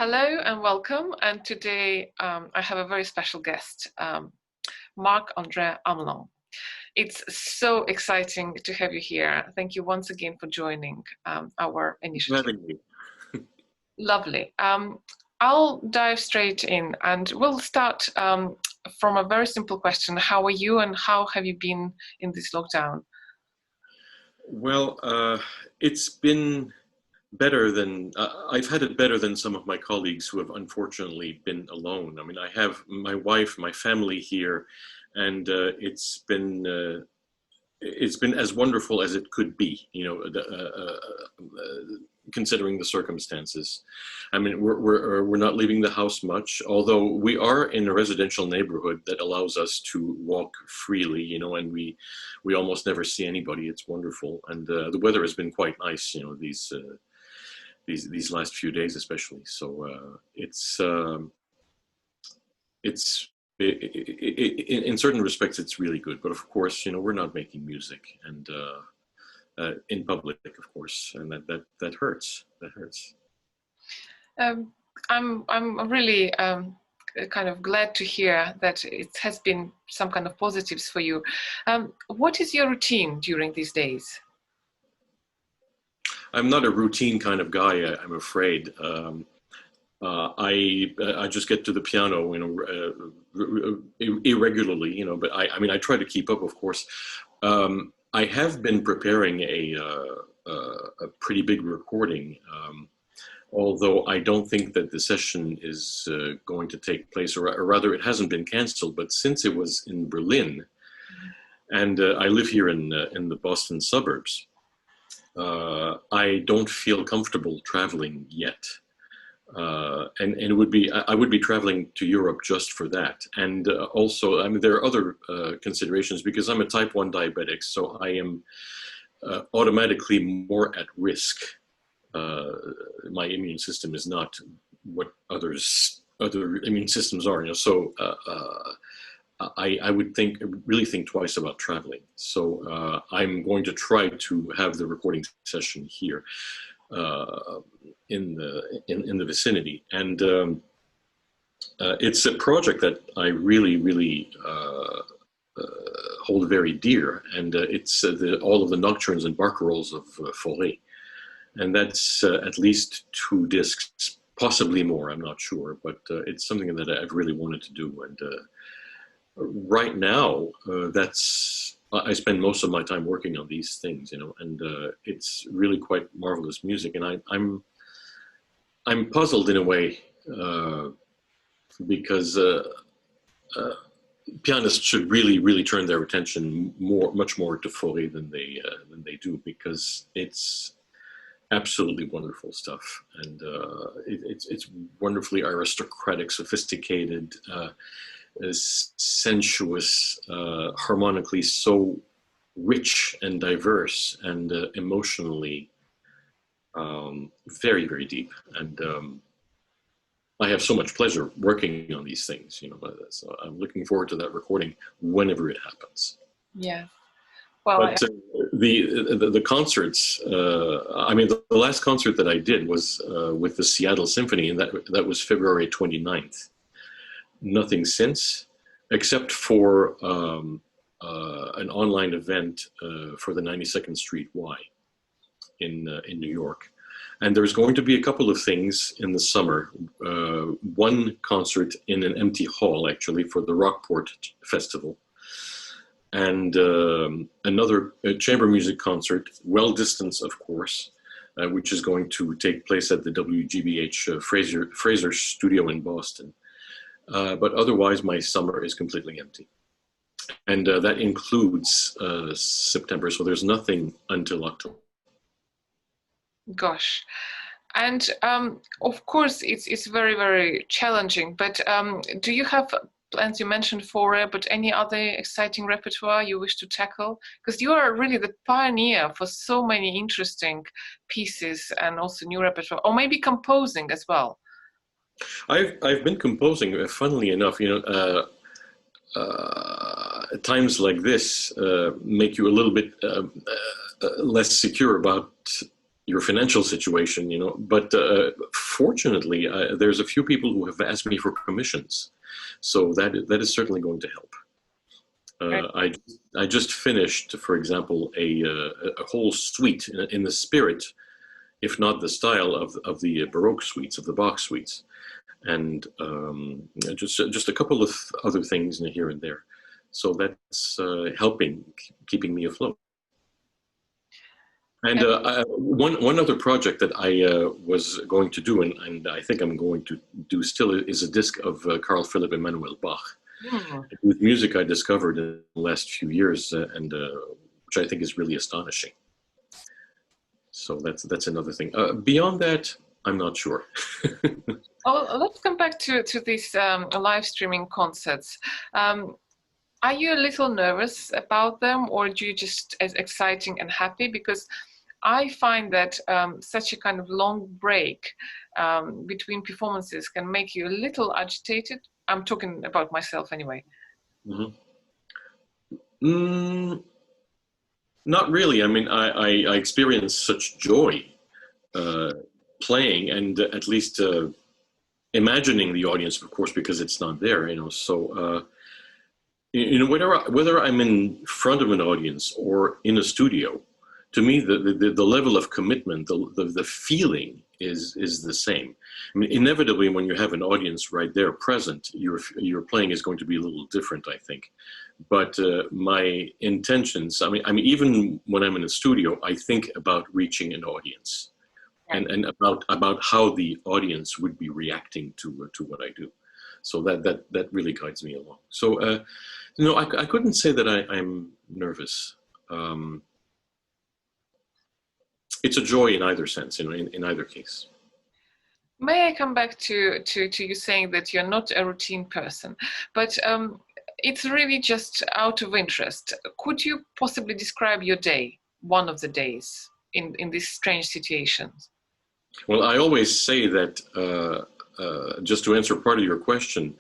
Hello and welcome. And today I have a very special guest, Marc Hamelin. It's so exciting to have you here. Thank you once again for joining our initiative. Lovely. I'll dive straight in and we'll start from a very simple question. How are you and how have you been in this lockdown? Well, it's been better than, I've had it better than some of my colleagues who have unfortunately been alone. I mean, I have my wife, my family here, and it's been as wonderful as it could be, you know, considering the circumstances. I mean, we're not leaving the house much, although we are in a residential neighborhood that allows us to walk freely, you know, and we almost never see anybody. It's wonderful, and the weather has been quite nice, you know, these last few days especially. So in certain respects, it's really good. But of course, you know, we're not making music and in public, of course, and that hurts. That hurts. I'm really kind of glad to hear that it has been some kind of positives for you. What is your routine during these days? I'm not a routine kind of guy, I'm afraid. I just get to the piano, you know, irregularly, you know. But I mean, I try to keep up, of course. I have been preparing a pretty big recording, although I don't think that the session is going to take place, or rather, it hasn't been canceled. But since it was in Berlin, and I live here in the Boston suburbs, I don't feel comfortable traveling yet. And it would be, I would be traveling to Europe just for that. And also, I mean, there are other considerations because I'm a type 1 diabetic, so I am automatically more at risk. My immune system is not what other immune systems are, you know, so I would really think twice about traveling. So I'm going to try to have the recording session here in the vicinity, and it's a project that I really hold very dear, and it's all of the nocturnes and barcarolles of Fauré, and that's at least 2 discs, possibly more. I'm not sure, but it's something that I've really wanted to do, and right now I spend most of my time working on these things, you know, and it's really quite marvelous music. And I'm puzzled in a way because pianists should really turn their attention much more to Fauré than they do, because it's absolutely wonderful stuff, and it's wonderfully aristocratic, sophisticated. Sensuous, harmonically so rich and diverse, and emotionally very deep. And I have so much pleasure working on these things, you know. So I'm looking forward to that recording whenever it happens. Yeah. Well, but the concerts, I mean, the last concert that I did was with the Seattle Symphony, and that was February 29th. Nothing since, except for an online event for the 92nd Street Y in New York. And there's going to be a couple of things in the summer. One concert in an empty hall, actually, for the Rockport Festival. And another chamber music concert, well distanced, of course, which is going to take place at the WGBH Fraser Studio in Boston. But otherwise, my summer is completely empty. And that includes September, so there's nothing until October. Gosh. And of course, it's very challenging, but do you have plans? You mentioned Fauré, but any other exciting repertoire you wish to tackle? Because you are really the pioneer for so many interesting pieces and also new repertoire, or maybe composing as well. I've been composing, funnily enough, you know, times like this make you a little bit less secure about your financial situation, you know. But fortunately, there's a few people who have asked me for commissions, so that is certainly going to help. I just finished, for example, a whole suite in the spirit, if not the style, of the Baroque suites, of the Bach suites, and just a couple of other things here and there. So that's helping, keeping me afloat. And one other project that I was going to do, and I think I'm going to do still, is a disc of Carl Philipp Emanuel Bach, with music I discovered in the last few years, and which I think is really astonishing. So that's another thing. Beyond that, I'm not sure. Oh, let's come back to these live streaming concerts. Are you a little nervous about them, or do you just as exciting and happy? Because I find that such a kind of long break between performances can make you a little agitated. I'm talking about myself anyway. Not really. I mean, I experience such joy playing, and at least imagining the audience, of course, because it's not there, you know. So, you know, whether I'm in front of an audience or in a studio, to me, the level of commitment, the feeling is the same. I mean, inevitably, when you have an audience right there present, your playing is going to be a little different, I think. But my intentions, I mean, even when I'm in a studio, I think about reaching an audience, and about how the audience would be reacting to what I do. So that really guides me along. So, no, I couldn't say that I'm nervous. It's a joy in either sense, you know, in either case. May I come back to you saying that you're not a routine person, but it's really just out of interest. Could you possibly describe your day, one of the days, in these strange situations? Well, I always say that, just to answer part of your question,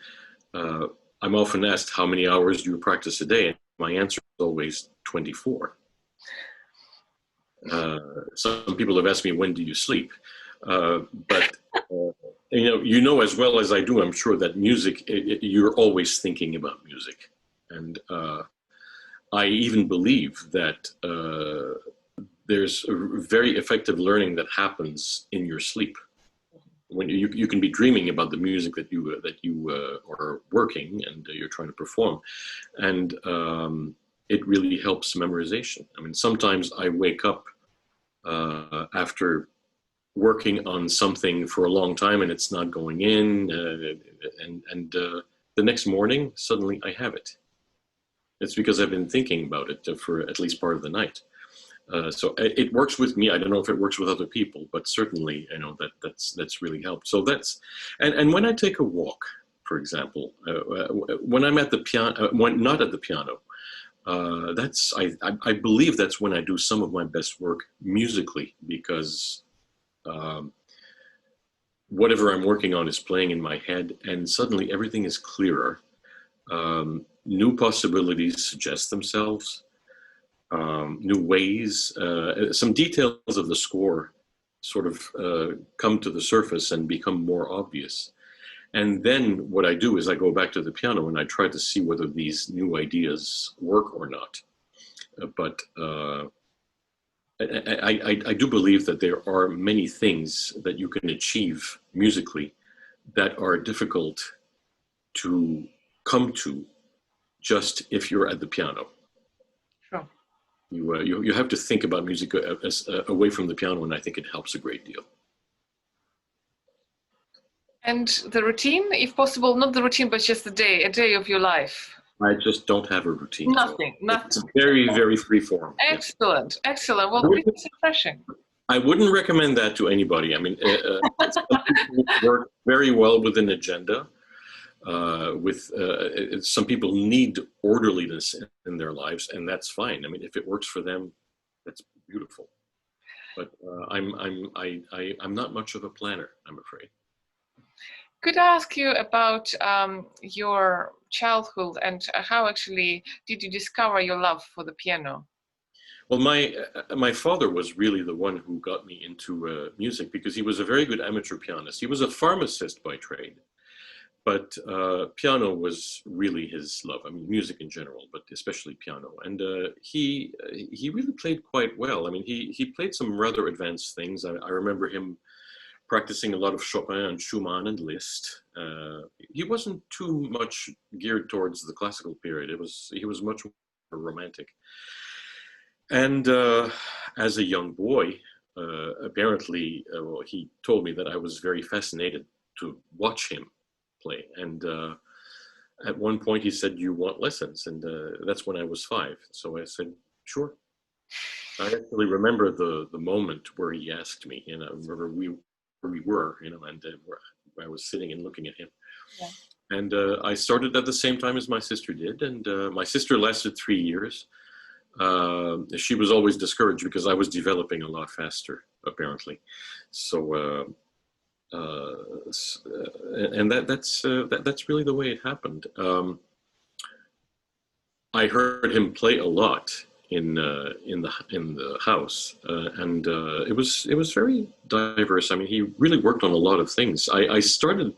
I'm often asked, how many hours do you practice a day? And my answer is always 24. Some people have asked me, when do you sleep? But you know as well as I do, I'm sure, that music, you're always thinking about music. And I even believe that there's a very effective learning that happens in your sleep. When you can be dreaming about the music that you are working and you're trying to perform, and it really helps memorization. I mean, sometimes I wake up after working on something for a long time and it's not going in, and the next morning suddenly I have it. It's because I've been thinking about it for at least part of the night. So it works with me. I don't know if it works with other people, but certainly, you know, that's really helped. So that's, and when I take a walk, for example, when I'm at the piano, when not at the piano, I believe that's when I do some of my best work musically, because whatever I'm working on is playing in my head, and suddenly everything is clearer. New possibilities suggest themselves. New ways, some details of the score sort of come to the surface and become more obvious. And then what I do is I go back to the piano and I try to see whether these new ideas work or not. But I do believe that there are many things that you can achieve musically that are difficult to come to just if you're at the piano. Sure. You have to think about music away from the piano, and I think it helps a great deal. And the routine, if possible, not the routine, but just a day of your life. I just don't have a routine. Nothing. It's very, very free form. Excellent, yeah. Excellent. Well, this is refreshing. I wouldn't recommend that to anybody. I mean, some people work very well with an agenda. Some people need orderliness in their lives, and that's fine. I mean, if it works for them, that's beautiful. But I'm not much of a planner, I'm afraid. Could I ask you about your childhood and how actually did you discover your love for the piano? Well, my father was really the one who got me into music because he was a very good amateur pianist. He was a pharmacist by trade, but piano was really his love. I mean, music in general, but especially piano. And he really played quite well. I mean, he played some rather advanced things. I remember him practicing a lot of Chopin and Schumann and Liszt. He wasn't too much geared towards the classical period. He was much more romantic. And as a young boy, apparently, well, he told me that I was very fascinated to watch him play. And at one point, he said, "You want lessons?" And that's when I was 5. So I said, "Sure." I actually remember the moment where he asked me, and I remember where we were, and where I was sitting and looking at him. Yeah. And I started at the same time as my sister did, and my sister lasted 3 years. She was always discouraged because I was developing a lot faster, apparently. So, and that's really the way it happened. I heard him play a lot in the house, and it was very diverse. I mean, he really worked on a lot of things. I started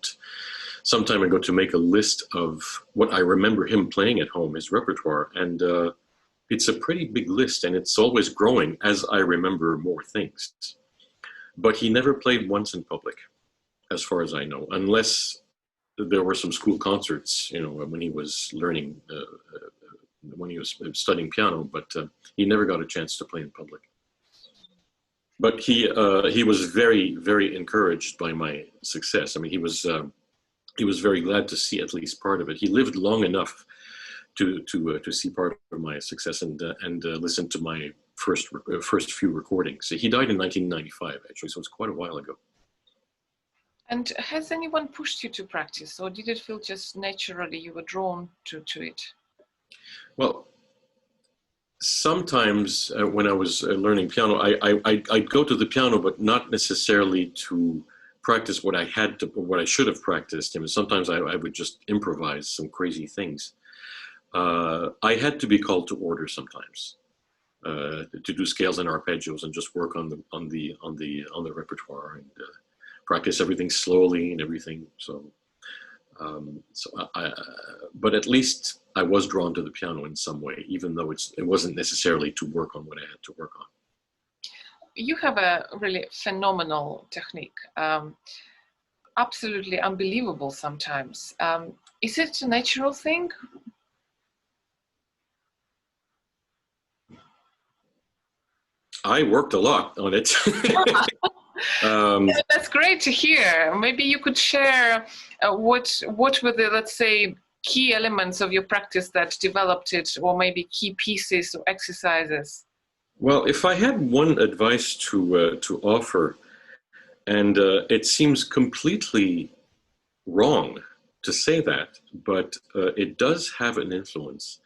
some time ago to make a list of what I remember him playing at home, his repertoire, and it's a pretty big list, and it's always growing as I remember more things. But he never played once in public, as far as I know, unless there were some school concerts, when he was learning, when he was studying piano, but he never got a chance to play in public. But he was very, very encouraged by my success. I mean, he was very glad to see at least part of it. He lived long enough to see part of my success and listen to my first few recordings. He died in 1995, actually, so it's quite a while ago. And has anyone pushed you to practice, or did it feel just naturally you were drawn to it? Well, sometimes when I was learning piano, I'd go to the piano, but not necessarily to practice what I should have practiced. I mean, sometimes I would just improvise some crazy things. I had to be called to order sometimes to do scales and arpeggios and just work on the repertoire and practice everything slowly and everything. So, but at least I was drawn to the piano in some way, even though it wasn't necessarily to work on what I had to work on. You have a really phenomenal technique, absolutely unbelievable sometimes. Is it a natural thing? I worked a lot on it. Yeah, that's great to hear. Maybe you could share what were the, let's say, key elements of your practice that developed it, or maybe key pieces or exercises. Well, if I had one advice to offer, and it seems completely wrong to say that, but it does have an influence.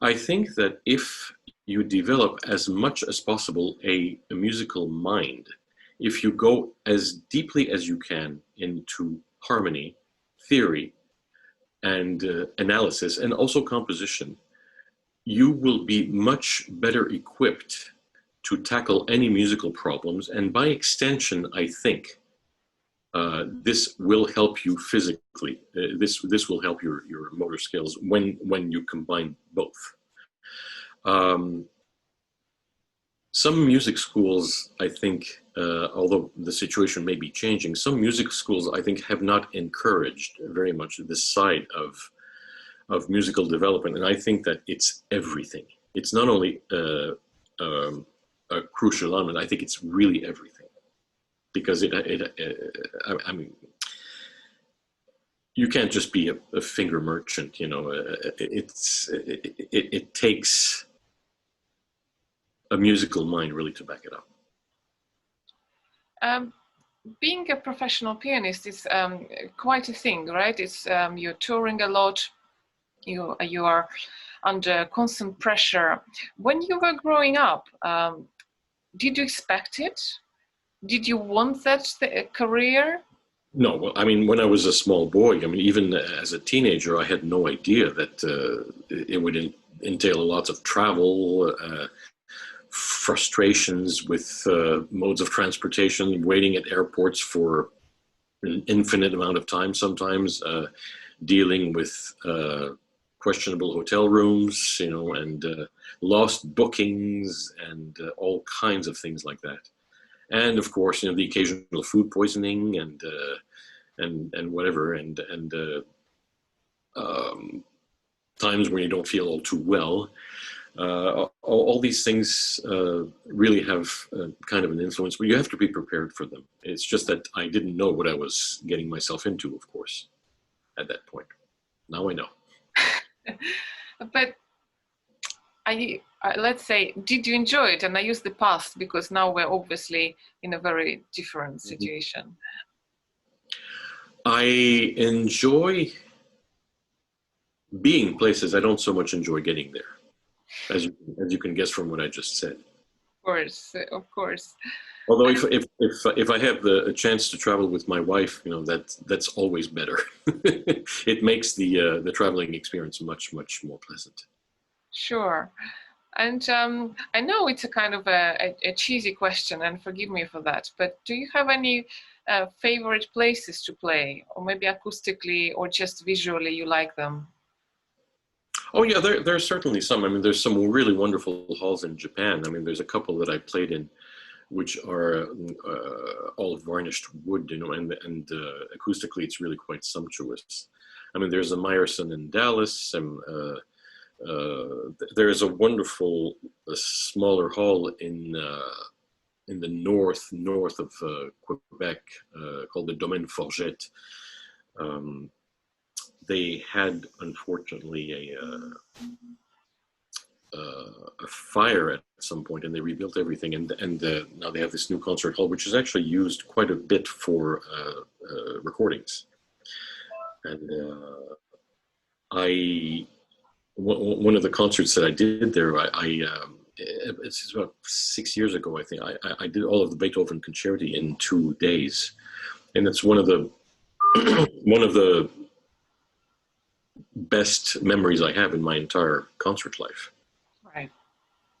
I think that if you develop as much as possible a musical mind, if you go as deeply as you can into harmony, theory, and analysis, and also composition, you will be much better equipped to tackle any musical problems. And by extension, I think this will help you physically. This will help your motor skills when you combine both. Some music schools, I think, although the situation may be changing, some music schools, I think, have not encouraged very much this side of musical development. And I think that it's everything. It's not only a crucial element, I think it's really everything. Because I mean, you can't just be a finger merchant, it takes a musical mind really to back it up. Being a professional pianist is quite a thing, right? It's you're touring a lot. You are under constant pressure. When you were growing up, did you expect it? Did you want that career? No, well, I mean, when I was a small boy, I mean, even as a teenager, I had no idea that it would entail lots of travel, frustrations with modes of transportation, waiting at airports for an infinite amount of time sometimes, dealing with questionable hotel rooms, and lost bookings and all kinds of things like that. And of course, the occasional food poisoning and whatever, and times when you don't feel all too well. All these things really have kind of an influence, but you have to be prepared for them. It's just that I didn't know what I was getting myself into, of course, at that point. Now I know. But let's say, did you enjoy it? And I use the past because now we're obviously in a very different situation. I enjoy being places. I don't so much enjoy getting there, as you can guess from what I just said. Of course. Although if I have a chance to travel with my wife, that's always better. It makes the traveling experience much more pleasant. Sure. And I know it's a kind of a cheesy question, and forgive me for that, but do you have any favorite places to play, or maybe acoustically or just visually you like them? Oh yeah, there are certainly some. I mean, there's some really wonderful halls in Japan. I mean, there's a couple that I played in, which are all varnished wood, and acoustically it's really quite sumptuous. I mean, there's a Meyerson in Dallas, and there's a wonderful smaller hall in the north of Quebec called the Domaine Forget. They had, unfortunately, a fire at some point, and they rebuilt everything, and now they have this new concert hall, which is actually used quite a bit for recordings. And one of the concerts that I did there, it's about 6 years ago, I think. I did all of the Beethoven Concerti in 2 days, and it's one of the best memories I have in my entire concert life. Right.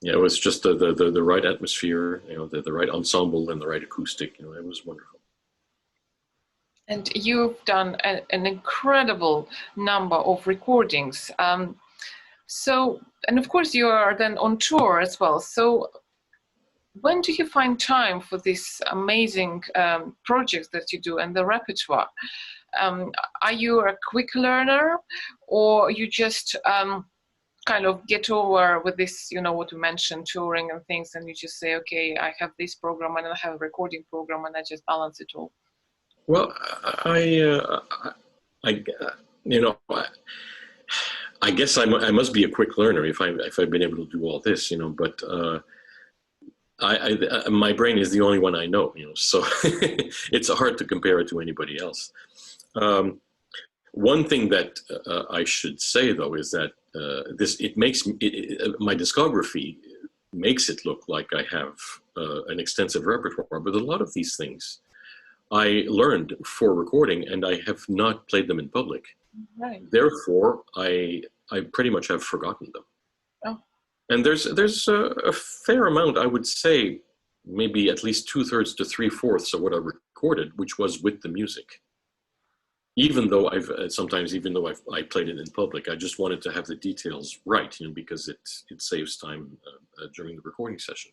Yeah, it was just the right atmosphere, the right ensemble and the right acoustic. It was wonderful. And you've done an incredible number of recordings. So, and of course you are then on tour as well. So when do you find time for this amazing projects that you do and the repertoire? Are you a quick learner, or you just kind of get over with this, what you mentioned, touring and things, and you just say, okay, I have this program and I have a recording program and I just balance it all? Well, I guess I must be a quick learner if I've been able to do all this, but my brain is the only one I know, so it's hard to compare it to anybody else. One thing that I should say, though, is that my discography makes it look like I have an extensive repertoire, but a lot of these things I learned for recording, and I have not played them in public. Right. Therefore, I pretty much have forgotten them. Oh. And there's a fair amount, I would say, maybe at least 2/3 to 3/4 of what I recorded, which was with the music. Even though I played it in public, I just wanted to have the details right, because it saves time during the recording session.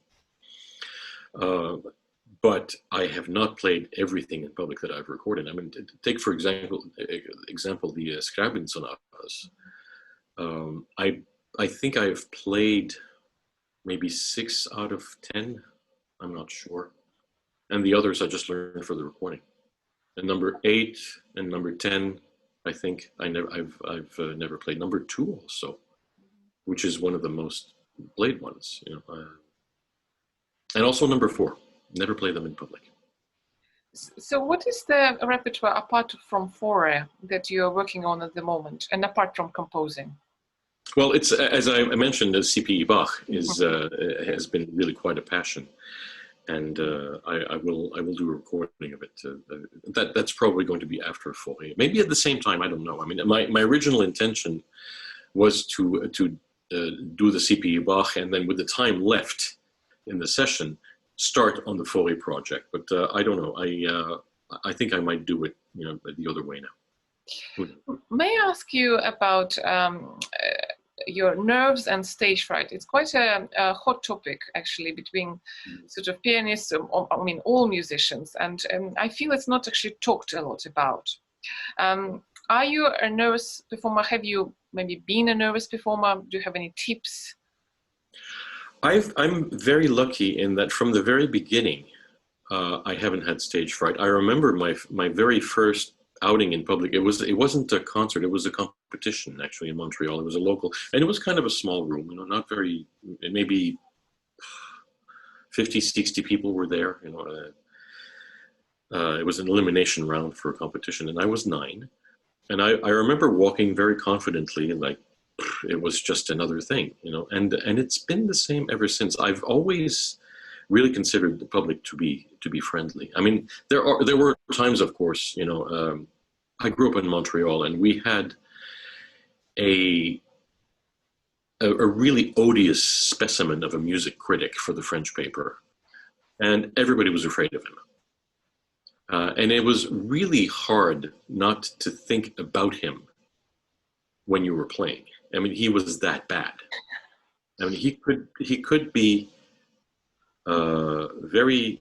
But I have not played everything in public that I've recorded. I mean, take for example the Scriabin sonatas. I think I've played maybe 6 out of 10. I'm not sure, and the others I just learned for the recording. And number 8 and number 10, I think I've never played. Number 2 also, which is one of the most played ones, and also number 4. Never play them in public. So what is the repertoire apart from Fore that you're working on at the moment, and apart from composing? Well, it's, as I mentioned, C.P.E. Bach has been really quite a passion, and I will do a recording of it. That's probably going to be after Fore, maybe at the same time. I don't know. I mean, my original intention was to do the C.P.E. Bach, and then with the time left, in the session start on the Foley project. But I don't know. I think I might do it, the other way now. May I ask you about your nerves and stage fright? It's quite a hot topic, actually, between sort of pianists, I mean, all musicians, and I feel it's not actually talked a lot about. Are you a nervous performer? Have you maybe been a nervous performer? Do you have any tips? I'm very lucky in that from the very beginning, I haven't had stage fright. I remember my very first outing in public. It wasn't a concert. It was a competition actually in Montreal. It was a local, and it was kind of a small room. Not very. Maybe 50, 60 people were there. It was an elimination round for a competition, and I was 9. And I remember walking very confidently, like it was just another thing, and it's been the same ever since. I've always really considered the public to be friendly. I mean, there were times, of course, I grew up in Montreal, and we had a really odious specimen of a music critic for the French paper, and everybody was afraid of him. And it was really hard not to think about him when you were playing. I mean, he was that bad. I mean, he could be very.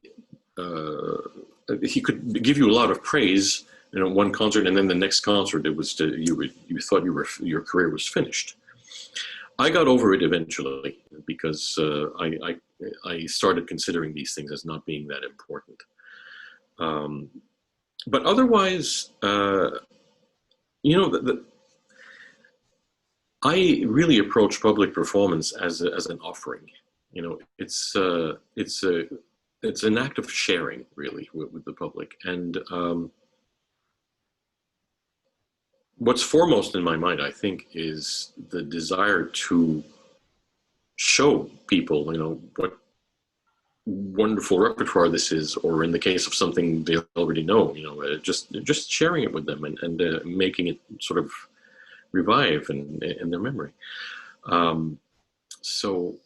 He could give you a lot of praise, one concert, and then the next concert, it was you thought your career was finished. I got over it eventually because I started considering these things as not being that important. But otherwise, I really approach public performance as an offering. It's an act of sharing, really, with the public. And what's foremost in my mind, I think, is the desire to show people, what wonderful repertoire this is, or in the case of something they already know, just sharing it with them and making it sort of revive in their memory. So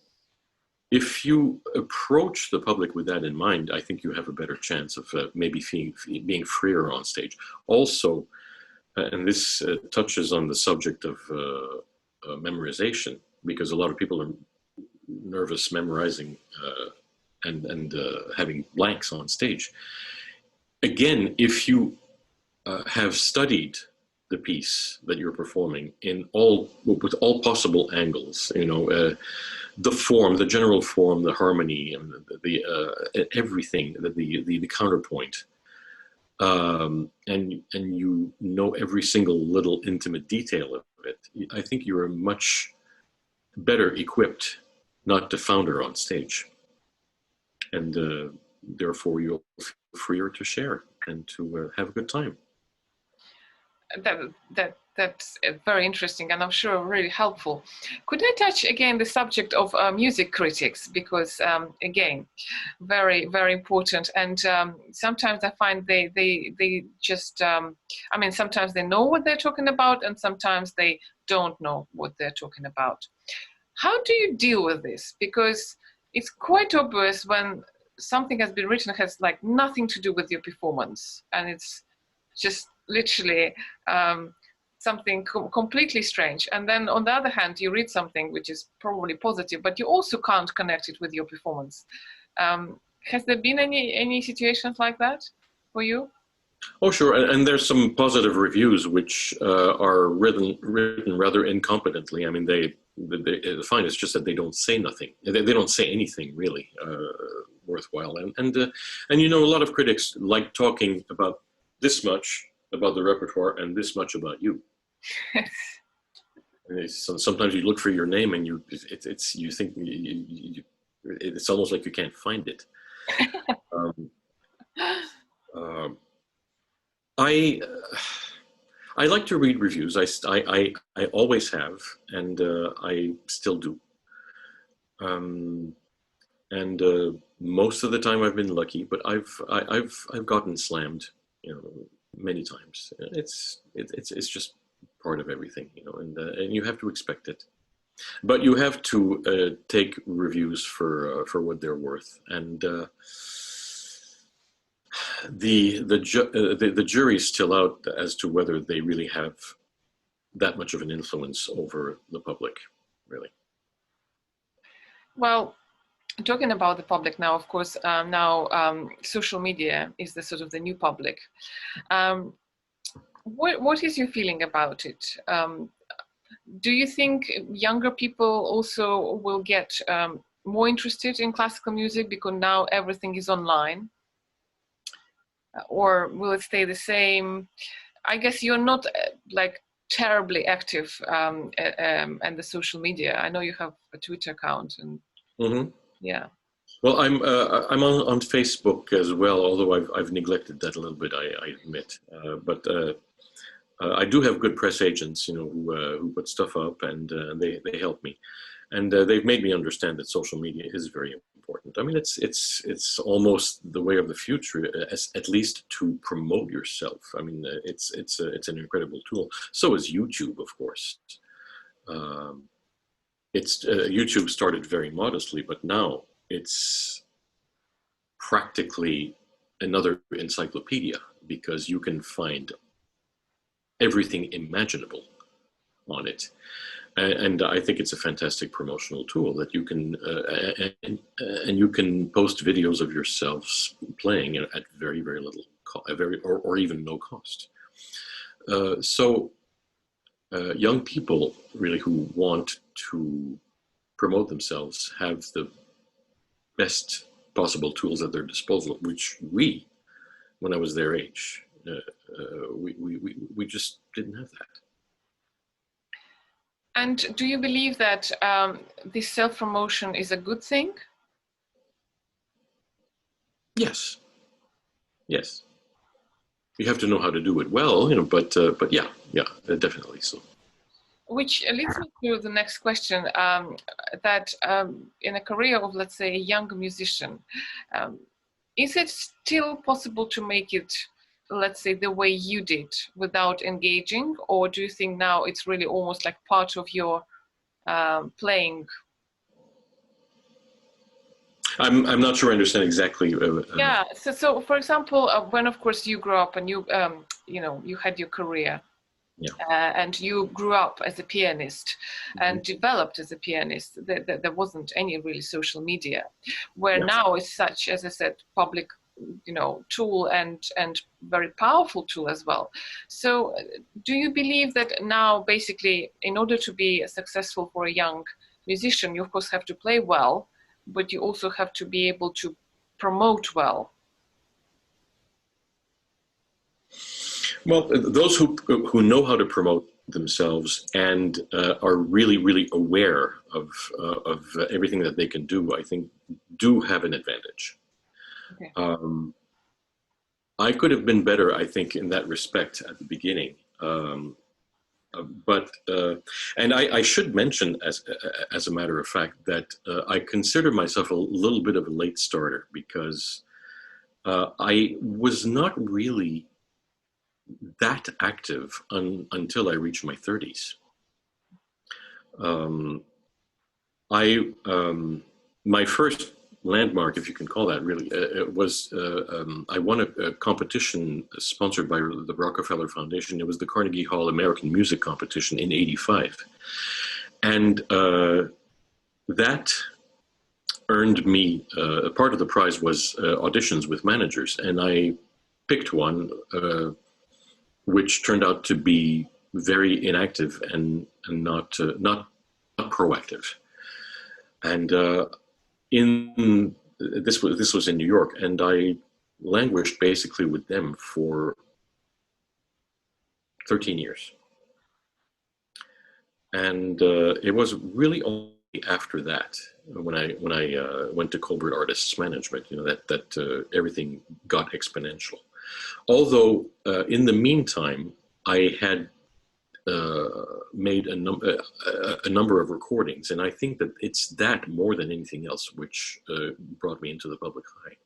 if you approach the public with that in mind, I think you have a better chance of maybe being freer on stage. Also, and this touches on the subject of memorization, because a lot of people are nervous memorizing and having blanks on stage. Again, if you have studied the piece that you're performing with all possible angles, the form, the general form, the harmony, and the everything, the counterpoint, and you know every single little intimate detail of it, I think you are much better equipped not to founder on stage, and therefore you'll feel freer to share and to have a good time. That's very interesting, and I'm sure really helpful. Could I touch again the subject of music critics, because again, very, very important. And sometimes I find they just I mean, sometimes they know what they're talking about, and sometimes they don't know what they're talking about. How do you deal with this? Because it's quite obvious when something has been written that has like nothing to do with your performance, and it's just literally something completely strange. And then on the other hand, you read something which is probably positive, but you also can't connect it with your performance. Has there been any situations like that for you? Oh, sure. And there's some positive reviews which are written rather incompetently. I mean, they find it's just that they don't say nothing. They don't say anything really worthwhile. And a lot of critics like talking about this much about the repertoire and this much about you. So sometimes you look for your name and you think it's almost like you can't find it. I like to read reviews. I always have, and I still do. And most of the time I've been lucky, but I've gotten slammed, many times. It's just part of everything, and you have to expect it. But you have to take reviews for what they're worth, and the jury's still out as to whether they really have that much of an influence over the public, really. Well, talking about the public now, of course, social media is the sort of the new public. What is your feeling about it? Do you think younger people also will get more interested in classical music because now everything is online? Or will it stay the same? I guess you're not like terribly active and the social media. I know you have a Twitter account and yeah. Well, I'm on Facebook as well, although I've neglected that a little bit, I admit. But I do have good press agents, who put stuff up, and they help me, and they've made me understand that social media is very important. I mean, it's almost the way of the future, at least to promote yourself. I mean, it's an incredible tool. So is YouTube, of course. YouTube started very modestly, but now it's practically another encyclopedia, because you can find everything imaginable on it. And I think it's a fantastic promotional tool that you can, and you can post videos of yourselves playing at very, very little, or even no cost. So young people really who want to promote themselves have the best possible tools at their disposal, which when I was their age, we just didn't have that. And do you believe that this self-promotion is a good thing? Yes. Yes. You have to know how to do it well, but yeah, definitely so. Which leads me to the next question, that in a career of, let's say, a young musician, is it still possible to make it, let's say, the way you did without engaging? Or do you think now it's really almost like part of your playing? I'm not sure I understand exactly. Yeah, so for example, when of course you grew up and you had your career, yeah. And you grew up as a pianist and developed as a pianist, there wasn't any really social media, where now it's such, as I said, public tool and very powerful tool as well. So do you believe that now basically in order to be successful for a young musician, you of course have to play well, but you also have to be able to promote well? Well, those who know how to promote themselves and are really, really aware of everything that they can do, I think, do have an advantage. Okay. I could have been better, I think, in that respect at the beginning. But I should mention, as a matter of fact, that I consider myself a little bit of a late starter, because I was not really that active until I reached my 30s. My first landmark, if you can call that, really, was I won a competition sponsored by the Rockefeller Foundation. It was the Carnegie Hall American Music Competition in '85, and that earned me part of the prize was auditions with managers, and I picked one which turned out to be very inactive and not proactive. And this was in New York, and I languished basically with them for 13 years. And it was really only after that, when I went to Colbert Artists Management, that everything got exponential. Although in the meantime, I had made a number of recordings, and I think that it's that more than anything else which brought me into the public eye.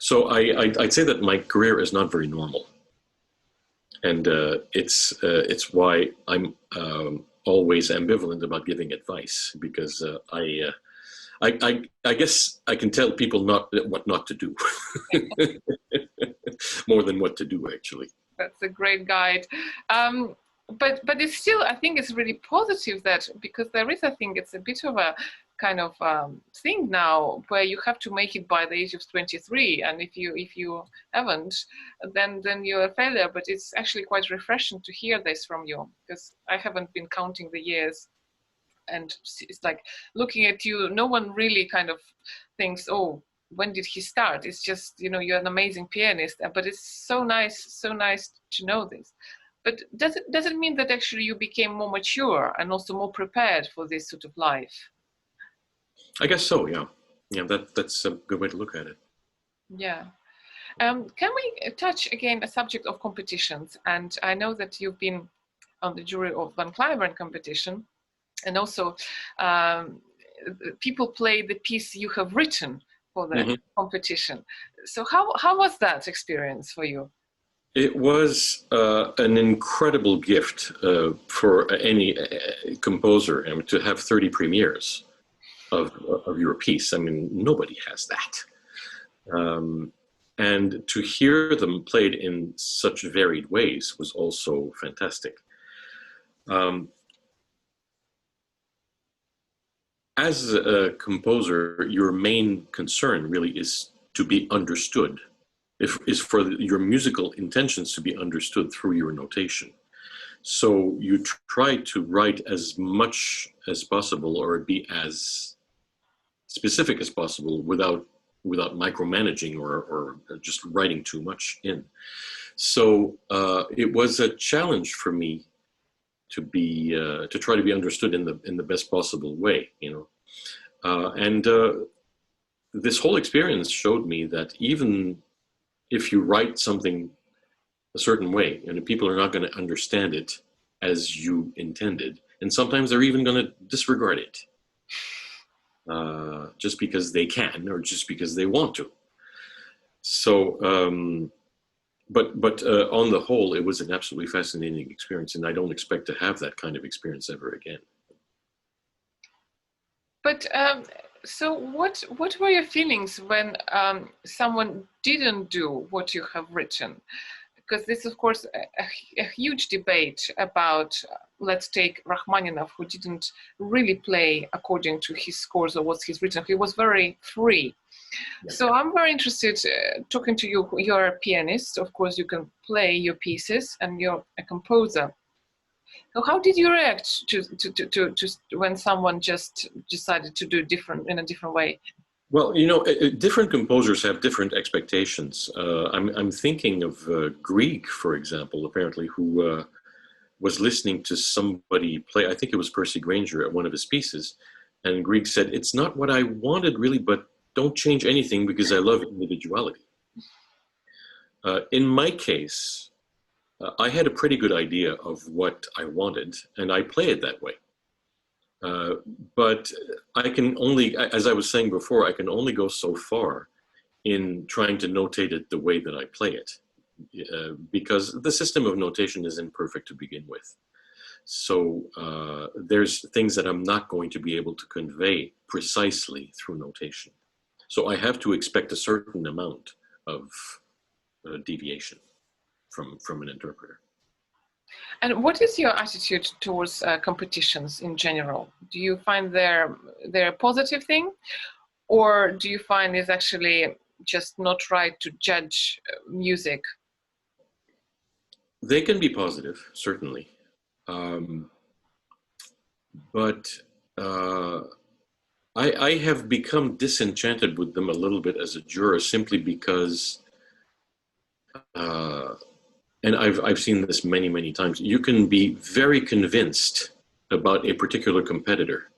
So I'd say that my career is not very normal, and it's why I'm always ambivalent about giving advice because I guess I can tell people what not to do more than what to do, actually. That's a great guide. But it's still, I think it's really positive that, because there is, I think it's a bit of a kind of thing now where you have to make it by the age of 23, and if you haven't, then you're a failure. But it's actually quite refreshing to hear this from you, because I haven't been counting the years, and it's like looking at you, no one really kind of thinks, oh, when did he start? It's just, you're an amazing pianist. But it's so nice to know this. But does it mean that actually you became more mature and also more prepared for this sort of life? I guess so, yeah. Yeah, that's a good way to look at it. Yeah. Can we touch again a subject of competitions? And I know that you've been on the jury of Van Cliburn competition, and also people play the piece you have written for the competition. So how was that experience for you? It was an incredible gift for any composer, to have 30 premieres of your piece. I mean, nobody has that. And to hear them played in such varied ways was also fantastic. As a composer, your main concern really is to be understood, is for your musical intentions to be understood through your notation. So you try to write as much as possible, or be as specific as possible without micromanaging or just writing too much in. So it was a challenge for me to try to be understood in the best possible way, and this whole experience showed me that even if you write something a certain way, and people are not going to understand it as you intended, and sometimes they're even going to disregard it just because they can, or just because they want to. So, but on the whole, it was an absolutely fascinating experience, and I don't expect to have that kind of experience ever again. But so what were your feelings when someone didn't do what you have written? Because this is, of course, a huge debate about, let's take Rachmaninoff, who didn't really play according to his scores or what he's written. He was very free. Yeah. So I'm very interested talking to you. You're a pianist. Of course, you can play your pieces, and you're a composer. So how did you react to when someone just decided to do in a different way? Well, different composers have different expectations. I'm thinking of Grieg, for example, apparently, who was listening to somebody play, I think it was Percy Grainger, at one of his pieces, and Grieg said, "It's not what I wanted really, but don't change anything because I love individuality." In my case, I had a pretty good idea of what I wanted, and I play it that way. But I can only, as I was saying before, I can only go so far in trying to notate it the way that I play it, because the system of notation is imperfect to begin with. So there's things that I'm not going to be able to convey precisely through notation. So I have to expect a certain amount of deviation from an interpreter. And what is your attitude towards competitions in general? Do you find they're a positive thing, or do you find it's actually just not right to judge music? They can be positive, certainly, but I have become disenchanted with them a little bit as a juror, simply because. And I've seen this many times. You can be very convinced about a particular competitor,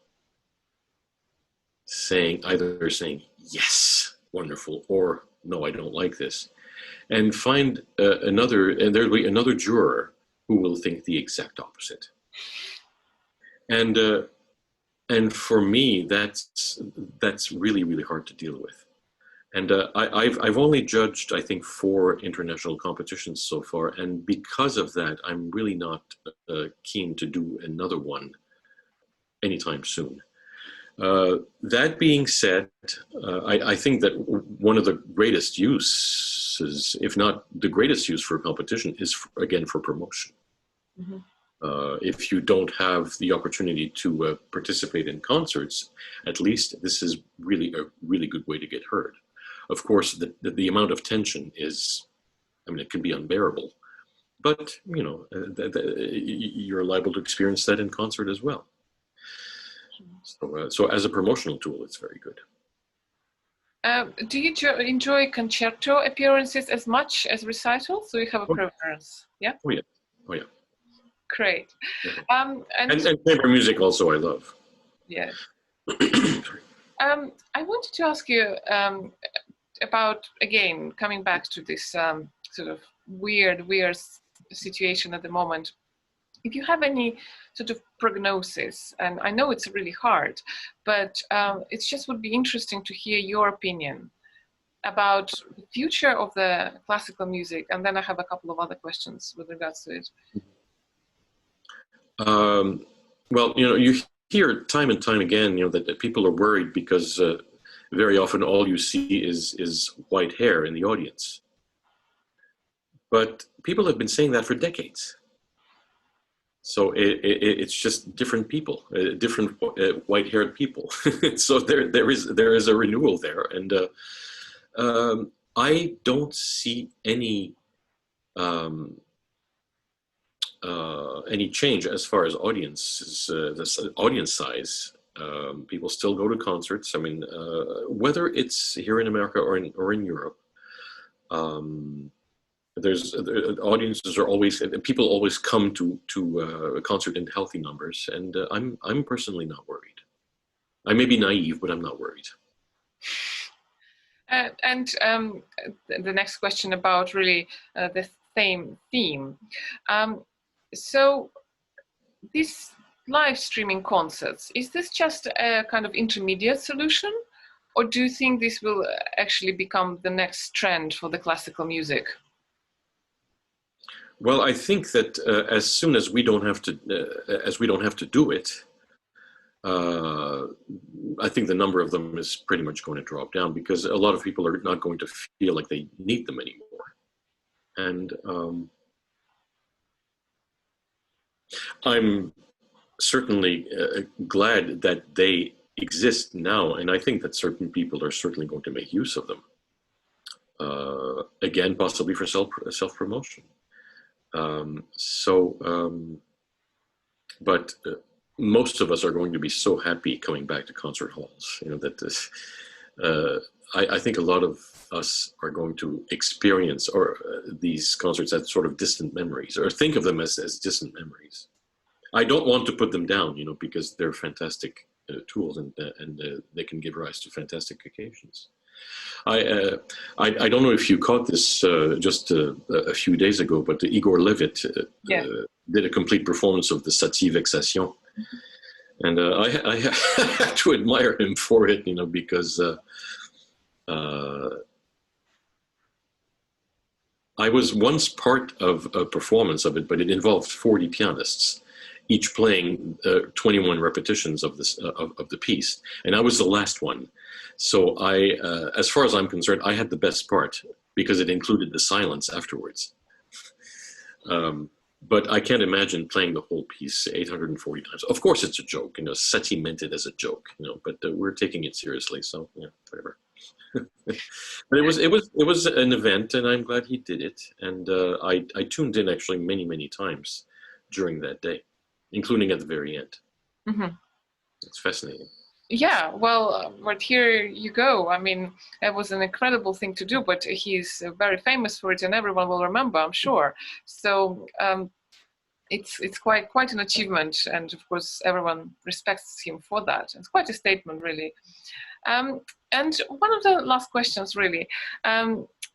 either saying yes, wonderful, or no, I don't like this, and find there'll be another juror who will think the exact opposite. And for me, that's really hard to deal with. And I've only judged, I think, 4 international competitions so far, and because of that, I'm really not keen to do another one anytime soon. That being said, I think that one of the greatest uses, if not the greatest use for competition, is again for promotion. Mm-hmm. If you don't have the opportunity to participate in concerts, at least this is really a really good way to get heard. Of course, the amount of tension is, I mean, it can be unbearable, but you know, you're liable to experience that in concert as well. So as a promotional tool, it's very good. Do you enjoy concerto appearances as much as recitals? So you have a preference? Yeah. Oh yeah. Oh yeah. Great. And chamber music also I love. Yeah. I wanted to ask you about, again, coming back to this sort of weird situation at the moment. If you have any sort of prognosis, and I know it's really hard, but it just would be interesting to hear your opinion about the future of the classical music, and then I have a couple of other questions with regards to it. Well, you know, you hear time and time again, you know, that people are worried because very often all you see is white hair in the audience. But people have been saying that for decades. So it's just different people, different white-haired people. So there is a renewal there, and I don't see any change as far as audiences, the audience size. People still go to concerts. I mean, whether it's here in America or in Europe. Audiences are always, people always come to a concert in healthy numbers, and I'm personally not worried. I may be naive, but I'm not worried. And the next question about really the same theme. So these live streaming concerts, is this just a kind of intermediate solution, or do you think this will actually become the next trend for the classical music? Well, I think that as soon as we don't have to do it, I think the number of them is pretty much going to drop down because a lot of people are not going to feel like they need them anymore. And I'm certainly glad that they exist now, and I think that certain people are certainly going to make use of them. Again, possibly for self-promotion. But most of us are going to be so happy coming back to concert halls, you know, that this, I think a lot of us are going to experience these concerts as sort of distant memories, or think of them as distant memories. I don't want to put them down, you know, because they're fantastic tools, and they can give rise to fantastic occasions. I don't know if you caught this just a few days ago, but Igor Levit did a complete performance of the Satie Vexation, and I have to admire him for it, you know, because I was once part of a performance of it, but it involved 40 pianists, each playing 21 repetitions of the piece, and I was the last one. So as far as I'm concerned, I had the best part because it included the silence afterwards. But I can't imagine playing the whole piece 840 times. Of course, it's a joke. You know, Satie meant it as a joke. You know, but we're taking it seriously. So yeah, whatever. But it was an event, and I'm glad he did it. And I tuned in actually many times during that day, including at the very end. Mm-hmm. It's fascinating. Yeah, well, but here you go. I mean, it was an incredible thing to do, but he's very famous for it, and everyone will remember, I'm sure. So it's quite an achievement, and of course, everyone respects him for that. It's quite a statement, really. And one of the last questions, really.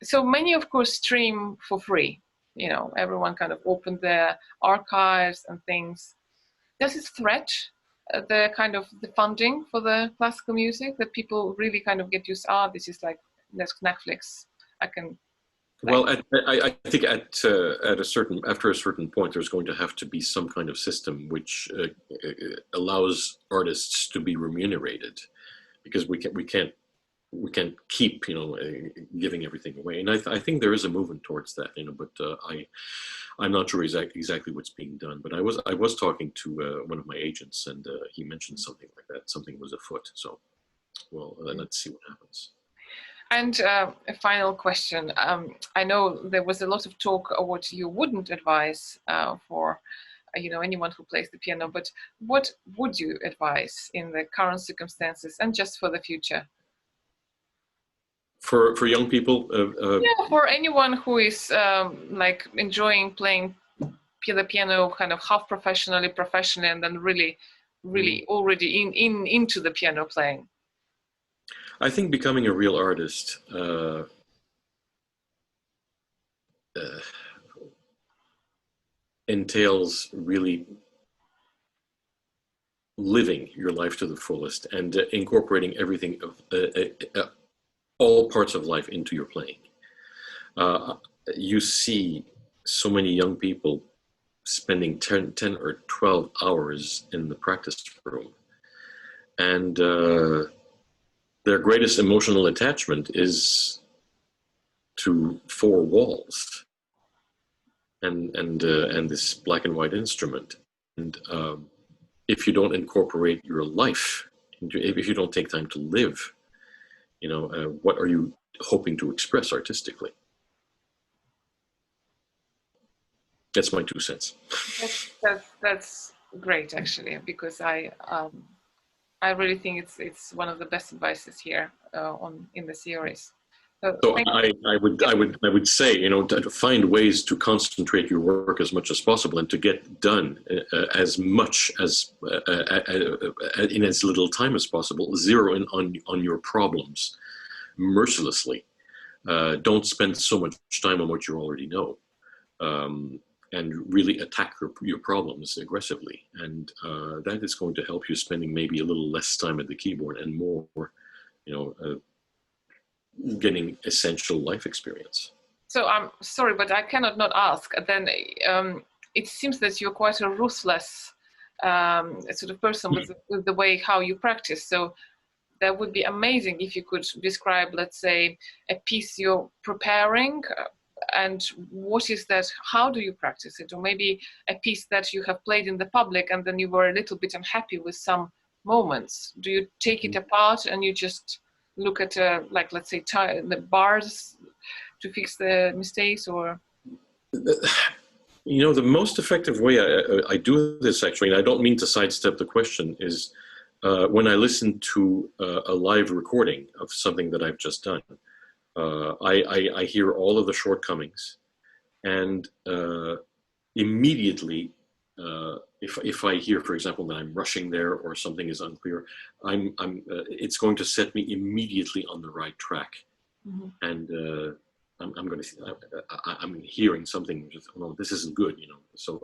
So many, of course, stream for free. You know, everyone kind of opened their archives and things. Does it threat the kind of the funding for the classical music, that people really kind of get used, this is like Netflix. I can. Well, I think after a certain point, there's going to have to be some kind of system which allows artists to be remunerated, because we can't keep giving everything away. And I think there is a movement towards that, but I'm not sure exactly what's being done. But I was talking to one of my agents, and he mentioned something like that. Something was afoot. So, well, let's see what happens. And a final question. I know there was a lot of talk of what you wouldn't advise for, anyone who plays the piano, but what would you advise in the current circumstances and just for the future? For young people? Yeah, for anyone who is like enjoying playing the piano kind of half professionally, and then really already into the piano playing. I think becoming a real artist entails really living your life to the fullest and incorporating everything of all parts of life into your playing. You see so many young people spending 10 or 12 hours in the practice room, and their greatest emotional attachment is to four walls and this black and white instrument. And if you don't incorporate your life, if you don't take time to live, what are you hoping to express artistically? That's my 2 cents. That's great, actually, because I really think it's one of the best advices here in the series. So I would say, to find ways to concentrate your work as much as possible and to get done as much as in as little time as possible. Zero in on your problems mercilessly. Don't spend so much time on what you already know. And really attack your problems aggressively. And that is going to help you spending maybe a little less time at the keyboard and more, getting essential life experience. So I'm sorry, but I cannot not ask. Then it seems that you're quite a ruthless sort of person with the way how you practice. So that would be amazing if you could describe, let's say, a piece you're preparing, and what is that, how do you practice it? Or maybe a piece that you have played in the public and then you were a little bit unhappy with some moments. Do you take it apart and you just look at, like, let's say, the bars to fix the mistakes? Or the most effective way I do this, actually, and I don't mean to sidestep the question, is when I listen to a live recording of something that I've just done. I hear all of the shortcomings, and immediately, if I hear, for example, that I'm rushing there or something is unclear, it's going to set me immediately on the right track, and I'm hearing something. Just, oh, this isn't good, So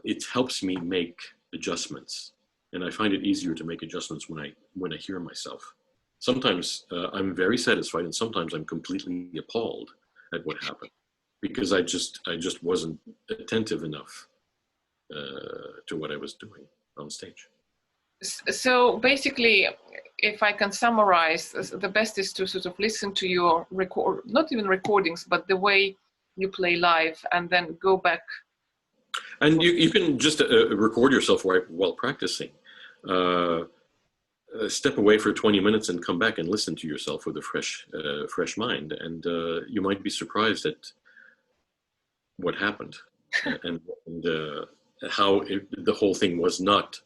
it helps me make adjustments, and I find it easier to make adjustments when I hear myself. Sometimes I'm very satisfied, and sometimes I'm completely appalled at what happened, because I just wasn't attentive enough to what I was doing on stage. So basically, if I can summarize, the best is to sort of listen to your not even recordings, but the way you play live, and then go back. And you can just record yourself while practicing. Step away for 20 minutes and come back and listen to yourself with a fresh mind, and you might be surprised at what happened and how the whole thing was not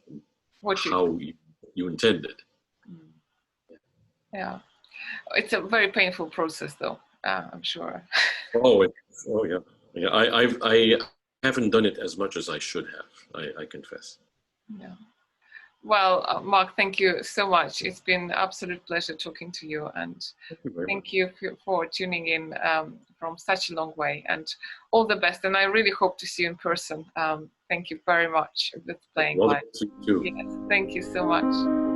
how you intended. Yeah, it's a very painful process, though. I'm sure. Yeah. I haven't done it as much as I should have. I confess. Yeah. Well, Marc, thank you so much. It's been an absolute pleasure talking to you, and thank you for tuning in from such a long way, and all the best. And I really hope to see you in person. Thank you very much for playing live. Well, yes, thank you so much.